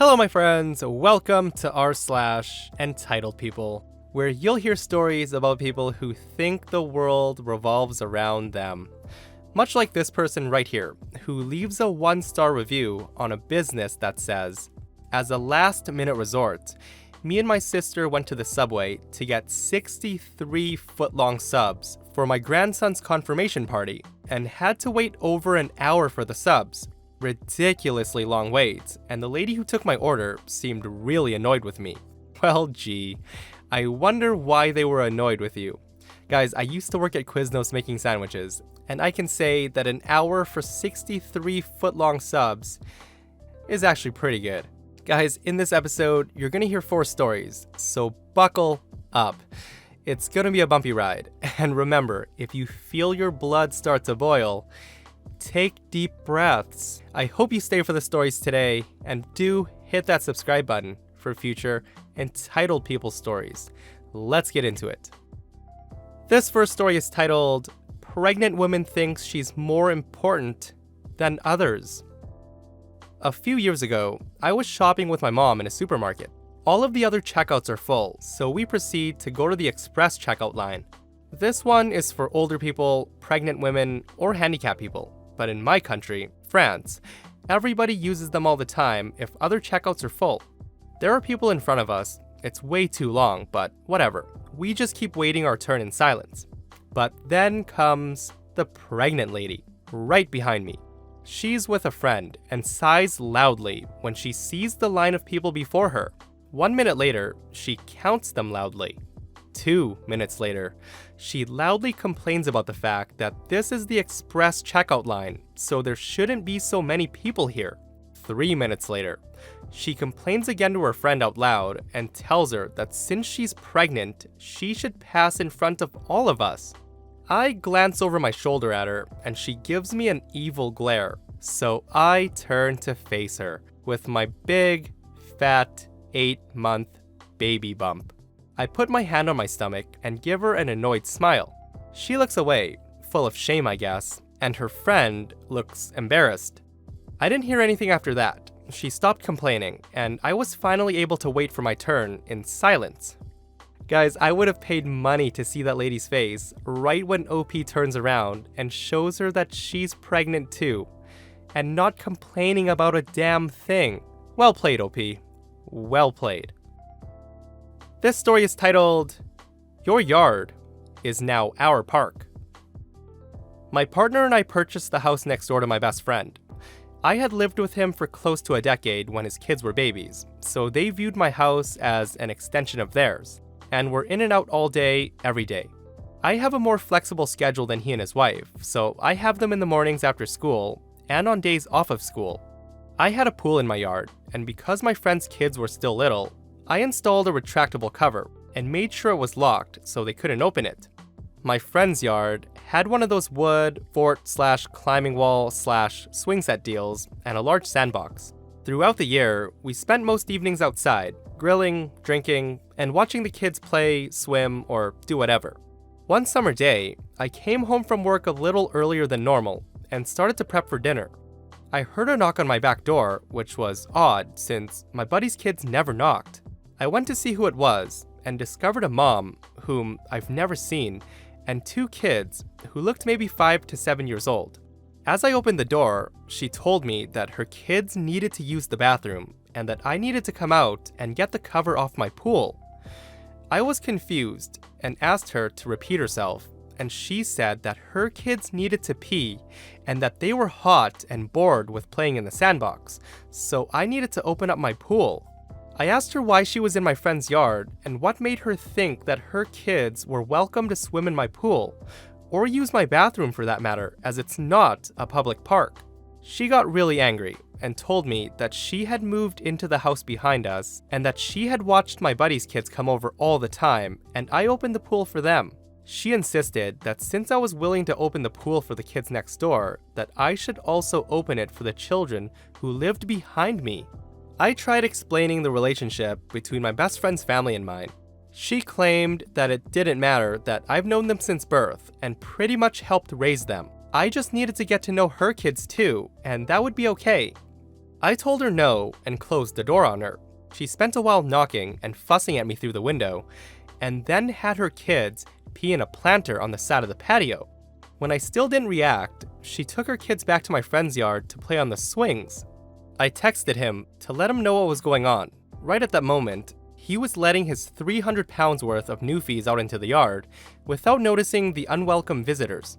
Hello my friends, welcome to r/Entitled People, where you'll hear stories about people who think the world revolves around them. Much like this person right here, who leaves a 1-star review on a business that says, "As a last-minute resort, me and my sister went to the Subway to get 63-foot-long subs for my grandson's confirmation party and had to wait over an hour for the subs. Ridiculously long wait, and the lady who took my order seemed really annoyed with me." Well, gee, I wonder why they were annoyed with you. Guys, I used to work at Quiznos making sandwiches, and I can say that an hour for 63-foot-long subs is actually pretty good. Guys, in this episode, you're gonna hear 4 stories, so buckle up. It's gonna be a bumpy ride, and remember, if you feel your blood start to boil, take deep breaths. I hope you stay for the stories today, and do hit that subscribe button for future Entitled People stories. Let's get into it. This first story is titled, "Pregnant Woman Thinks She's More Important Than Others." A few years ago, I was shopping with my mom in a supermarket. All of the other checkouts are full, so we proceed to go to the express checkout line. This one is for older people, pregnant women, or handicapped people. But in my country, France, everybody uses them all the time if other checkouts are full. There are people in front of us. It's way too long, but whatever. We just keep waiting our turn in silence. But then comes the pregnant lady, right behind me. She's with a friend and sighs loudly when she sees the line of people before her. 1 minute later, she counts them loudly. 2 minutes later, she loudly complains about the fact that this is the express checkout line, so there shouldn't be so many people here. 3 minutes later, she complains again to her friend out loud and tells her that since she's pregnant, she should pass in front of all of us. I glance over my shoulder at her and she gives me an evil glare, so I turn to face her with my big, fat, 8-month baby bump. I put my hand on my stomach and give her an annoyed smile. She looks away, full of shame I guess, and her friend looks embarrassed. I didn't hear anything after that. She stopped complaining, and I was finally able to wait for my turn in silence. Guys, I would have paid money to see that lady's face right when OP turns around and shows her that she's pregnant too, and not complaining about a damn thing. Well played, OP. Well played. This story is titled, "Your Yard is Now Our Park." My partner and I purchased the house next door to my best friend. I had lived with him for close to a decade when his kids were babies, so they viewed my house as an extension of theirs, and were in and out all day, every day. I have a more flexible schedule than he and his wife, so I have them in the mornings after school, and on days off of school. I had a pool in my yard, and because my friend's kids were still little, I installed a retractable cover and made sure it was locked so they couldn't open it. My friend's yard had one of those wood fort/climbing wall/swing set deals and a large sandbox. Throughout the year, we spent most evenings outside, grilling, drinking, and watching the kids play, swim, or do whatever. One summer day, I came home from work a little earlier than normal and started to prep for dinner. I heard a knock on my back door, which was odd since my buddy's kids never knocked. I went to see who it was and discovered a mom, whom I've never seen, and 2 kids who looked maybe 5 to 7 years old. As I opened the door, she told me that her kids needed to use the bathroom and that I needed to come out and get the cover off my pool. I was confused and asked her to repeat herself, and she said that her kids needed to pee and that they were hot and bored with playing in the sandbox, so I needed to open up my pool. I asked her why she was in my friend's yard and what made her think that her kids were welcome to swim in my pool, or use my bathroom for that matter, as it's not a public park. She got really angry and told me that she had moved into the house behind us and that she had watched my buddy's kids come over all the time, and I opened the pool for them. She insisted that since I was willing to open the pool for the kids next door, that I should also open it for the children who lived behind me. I tried explaining the relationship between my best friend's family and mine. She claimed that it didn't matter, that I've known them since birth and pretty much helped raise them. I just needed to get to know her kids too, and that would be okay. I told her no and closed the door on her. She spent a while knocking and fussing at me through the window, and then had her kids pee in a planter on the side of the patio. When I still didn't react, she took her kids back to my friend's yard to play on the swings. I texted him to let him know what was going on. Right at that moment, he was letting his 300 pounds worth of newfies out into the yard without noticing the unwelcome visitors.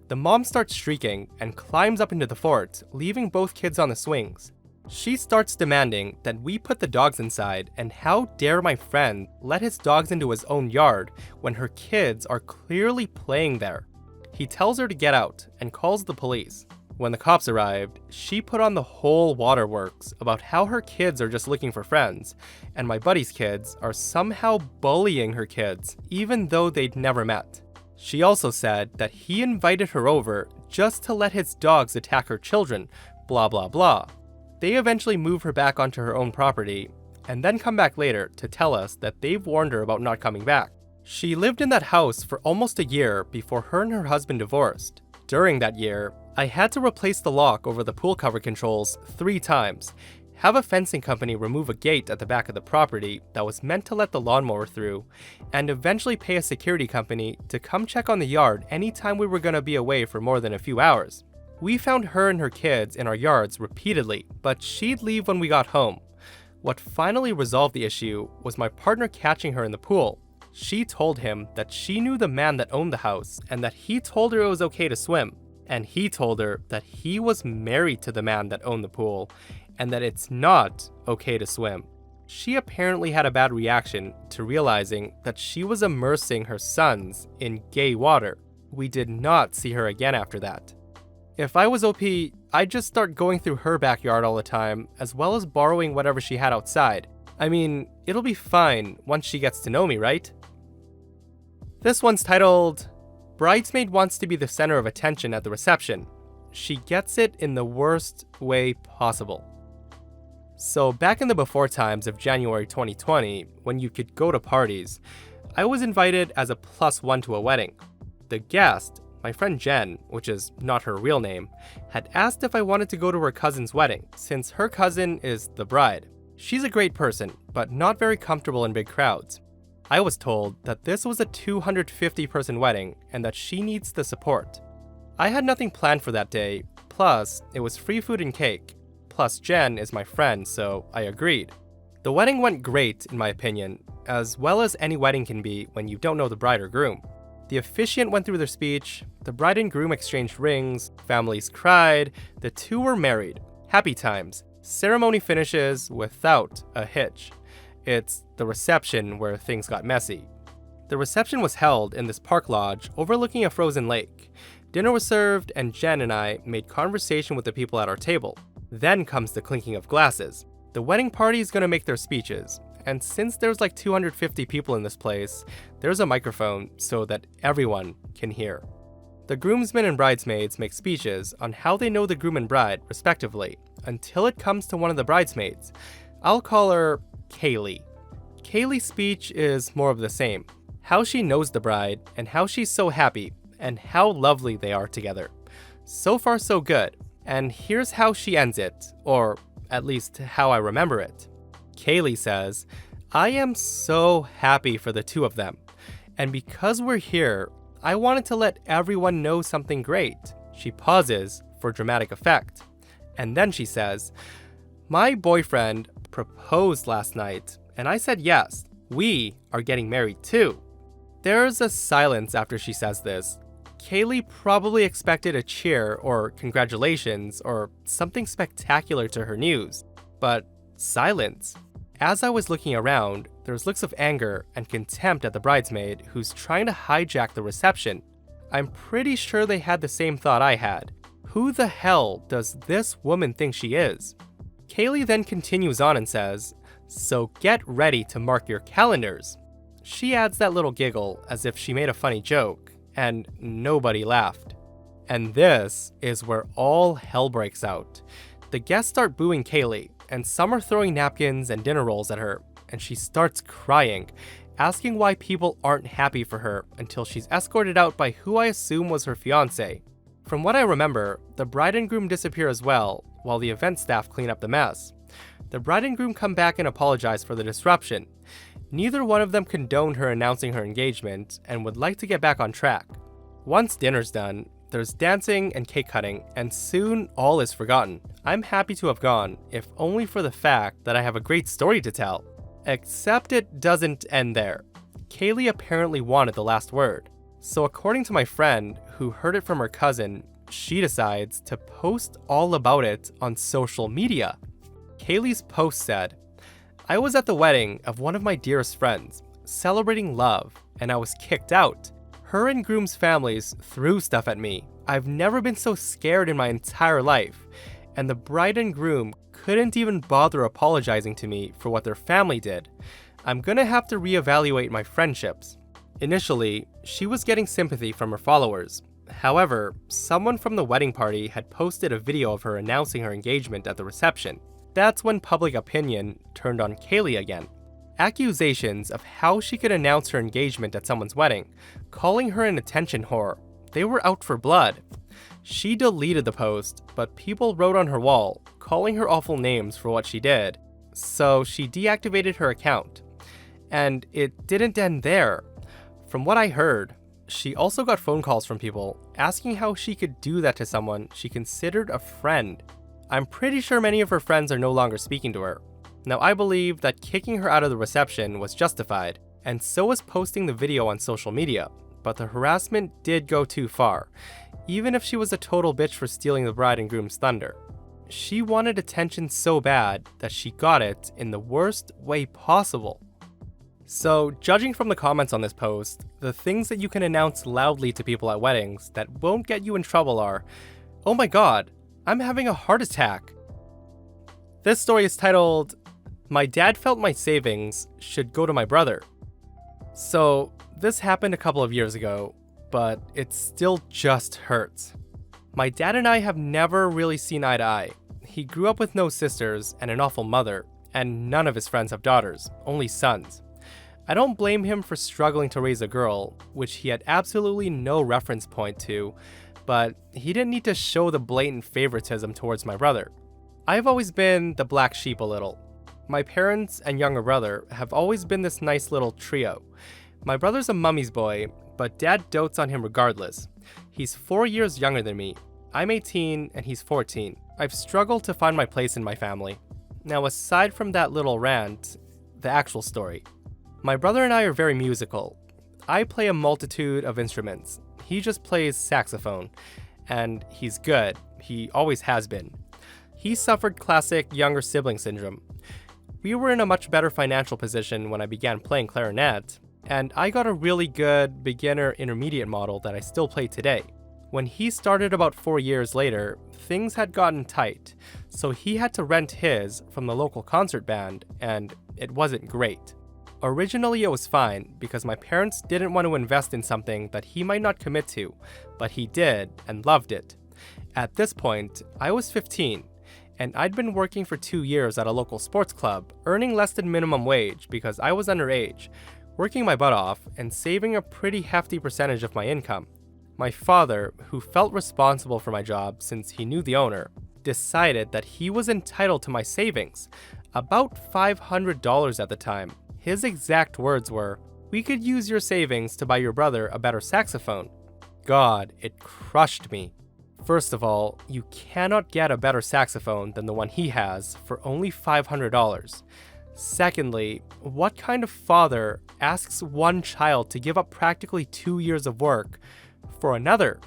The mom starts shrieking and climbs up into the fort, leaving both kids on the swings. She starts demanding that we put the dogs inside, and how dare my friend let his dogs into his own yard when her kids are clearly playing there. He tells her to get out and calls the police. When the cops arrived, she put on the whole waterworks about how her kids are just looking for friends, and my buddy's kids are somehow bullying her kids, even though they'd never met. She also said that he invited her over just to let his dogs attack her children, blah blah blah. They eventually move her back onto her own property, and then come back later to tell us that they've warned her about not coming back. She lived in that house for almost a year before her and her husband divorced. During that year, I had to replace the lock over the pool cover controls 3 times, have a fencing company remove a gate at the back of the property that was meant to let the lawnmower through, and eventually pay a security company to come check on the yard anytime we were going to be away for more than a few hours. We found her and her kids in our yards repeatedly, but she'd leave when we got home. What finally resolved the issue was my partner catching her in the pool. She told him that she knew the man that owned the house and that he told her it was okay to swim. And he told her that he was married to the man that owned the pool and that it's not okay to swim. She apparently had a bad reaction to realizing that she was immersing her sons in gay water. We did not see her again after that. If I was OP, I'd just start going through her backyard all the time, as well as borrowing whatever she had outside. I mean, it'll be fine once she gets to know me, right? This one's titled, Bridesmaid wants to be the center of attention at the reception. She gets it in the worst way possible. So back in the before times of January 2020, when you could go to parties, I was invited as a +1 to a wedding. The guest, my friend Jen, which is not her real name, had asked if I wanted to go to her cousin's wedding, since her cousin is the bride. She's a great person, but not very comfortable in big crowds. I was told that this was a 250-person wedding and that she needs the support. I had nothing planned for that day, plus it was free food and cake, plus Jen is my friend, so I agreed. The wedding went great, in my opinion, as well as any wedding can be when you don't know the bride or groom. The officiant went through their speech, the bride and groom exchanged rings, families cried, the two were married. Happy times. Ceremony finishes without a hitch. It's the reception where things got messy. The reception was held in this park lodge overlooking a frozen lake. Dinner was served, and Jen and I made conversation with the people at our table. Then comes the clinking of glasses. The wedding party is going to make their speeches, and since there's like 250 people in this place, there's a microphone so that everyone can hear. The groomsmen and bridesmaids make speeches on how they know the groom and bride, respectively, until it comes to one of the bridesmaids. I'll call her Kaylee. Kaylee's speech is more of the same. How she knows the bride, and how she's so happy, and how lovely they are together. So far so good, and here's how she ends it, or at least how I remember it. Kaylee says, I am so happy for the two of them, and because we're here, I wanted to let everyone know something great. She pauses for dramatic effect, and then she says, my boyfriend proposed last night, and I said yes, we are getting married too. There's a silence after she says this. Kaylee probably expected a cheer or congratulations or something spectacular to her news, but silence. As I was looking around, there's looks of anger and contempt at the bridesmaid who's trying to hijack the reception. I'm pretty sure they had the same thought I had. Who the hell does this woman think she is? Kaylee then continues on and says, so get ready to mark your calendars. She adds that little giggle as if she made a funny joke, and nobody laughed. And this is where all hell breaks out. The guests start booing Kaylee, and some are throwing napkins and dinner rolls at her, and she starts crying, asking why people aren't happy for her until she's escorted out by who I assume was her fiancé. From what I remember, the bride and groom disappear as well, while the event staff clean up the mess. The bride and groom come back and apologize for the disruption. Neither one of them condoned her announcing her engagement and would like to get back on track. Once dinner's done, there's dancing and cake cutting, and soon all is forgotten. I'm happy to have gone, if only for the fact that I have a great story to tell. Except it doesn't end there. Kaylee apparently wanted the last word. So according to my friend, who heard it from her cousin, she decides to post all about it on social media. Kaylee's post said, "I was at the wedding of one of my dearest friends, celebrating love, and I was kicked out. Her and groom's families threw stuff at me. I've never been so scared in my entire life, and the bride and groom couldn't even bother apologizing to me for what their family did. I'm gonna have to reevaluate my friendships." Initially, she was getting sympathy from her followers. However, someone from the wedding party had posted a video of her announcing her engagement at the reception. That's when public opinion turned on Kaylee again. Accusations of how she could announce her engagement at someone's wedding, calling her an attention whore, they were out for blood. She deleted the post, but people wrote on her wall, calling her awful names for what she did, so she deactivated her account. And it didn't end there. From what I heard, she also got phone calls from people asking how she could do that to someone she considered a friend. I'm pretty sure many of her friends are no longer speaking to her. Now, I believe that kicking her out of the reception was justified, and so was posting the video on social media, but the harassment did go too far, even if she was a total bitch for stealing the bride and groom's thunder. She wanted attention so bad that she got it in the worst way possible. So, judging from the comments on this post, the things that you can announce loudly to people at weddings that won't get you in trouble are, "Oh my god, I'm having a heart attack." This story is titled, "My dad felt my savings should go to my brother." So, this happened a couple of years ago, but it still just hurts. My dad and I have never really seen eye to eye. He grew up with no sisters and an awful mother, and none of his friends have daughters, only sons. I don't blame him for struggling to raise a girl, which he had absolutely no reference point to, but he didn't need to show the blatant favoritism towards my brother. I've always been the black sheep a little. My parents and younger brother have always been this nice little trio. My brother's a mummy's boy, but dad dotes on him regardless. He's 4 years younger than me. I'm 18 and he's 14. I've struggled to find my place in my family. Now, aside from that little rant, the actual story. My brother and I are very musical. I play a multitude of instruments. He just plays saxophone, and he's good. He always has been. He suffered classic younger sibling syndrome. We were in a much better financial position when I began playing clarinet, and I got a really good beginner intermediate model that I still play today. When he started about 4 years later, things had gotten tight, so he had to rent his from the local concert band, and it wasn't great. Originally it was fine because my parents didn't want to invest in something that he might not commit to, but he did and loved it. At this point, I was 15, and I'd been working for 2 years at a local sports club, earning less than minimum wage because I was underage, working my butt off and saving a pretty hefty percentage of my income. My father, who felt responsible for my job since he knew the owner, decided that he was entitled to my savings, about $500 at the time. His exact words were, "We could use your savings to buy your brother a better saxophone." God, it crushed me. First of all, you cannot get a better saxophone than the one he has for only $500. Secondly, what kind of father asks one child to give up practically 2 years of work for another?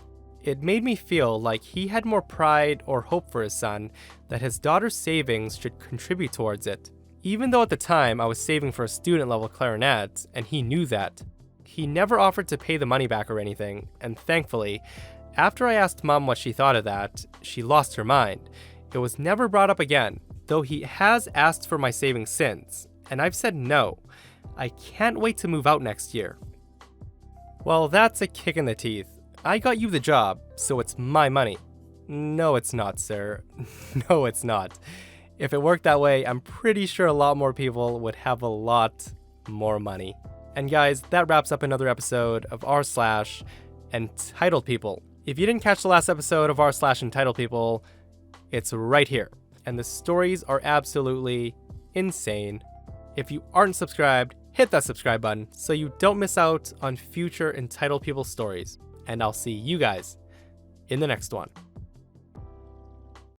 It made me feel like he had more pride or hope for his son that his daughter's savings should contribute towards it. Even though at the time I was saving for a student-level clarinet, and he knew that. He never offered to pay the money back or anything, and thankfully, after I asked Mom what she thought of that, she lost her mind. It was never brought up again, though he has asked for my savings since, and I've said no. I can't wait to move out next year. Well, that's a kick in the teeth. I got you the job, so it's my money. No, it's not, sir. No, it's not. If it worked that way, I'm pretty sure a lot more people would have a lot more money. And guys, that wraps up another episode of r/Entitled People. If you didn't catch the last episode of r/Entitled People, it's right here. And the stories are absolutely insane. If you aren't subscribed, hit that subscribe button so you don't miss out on future Entitled People stories. And I'll see you guys in the next one.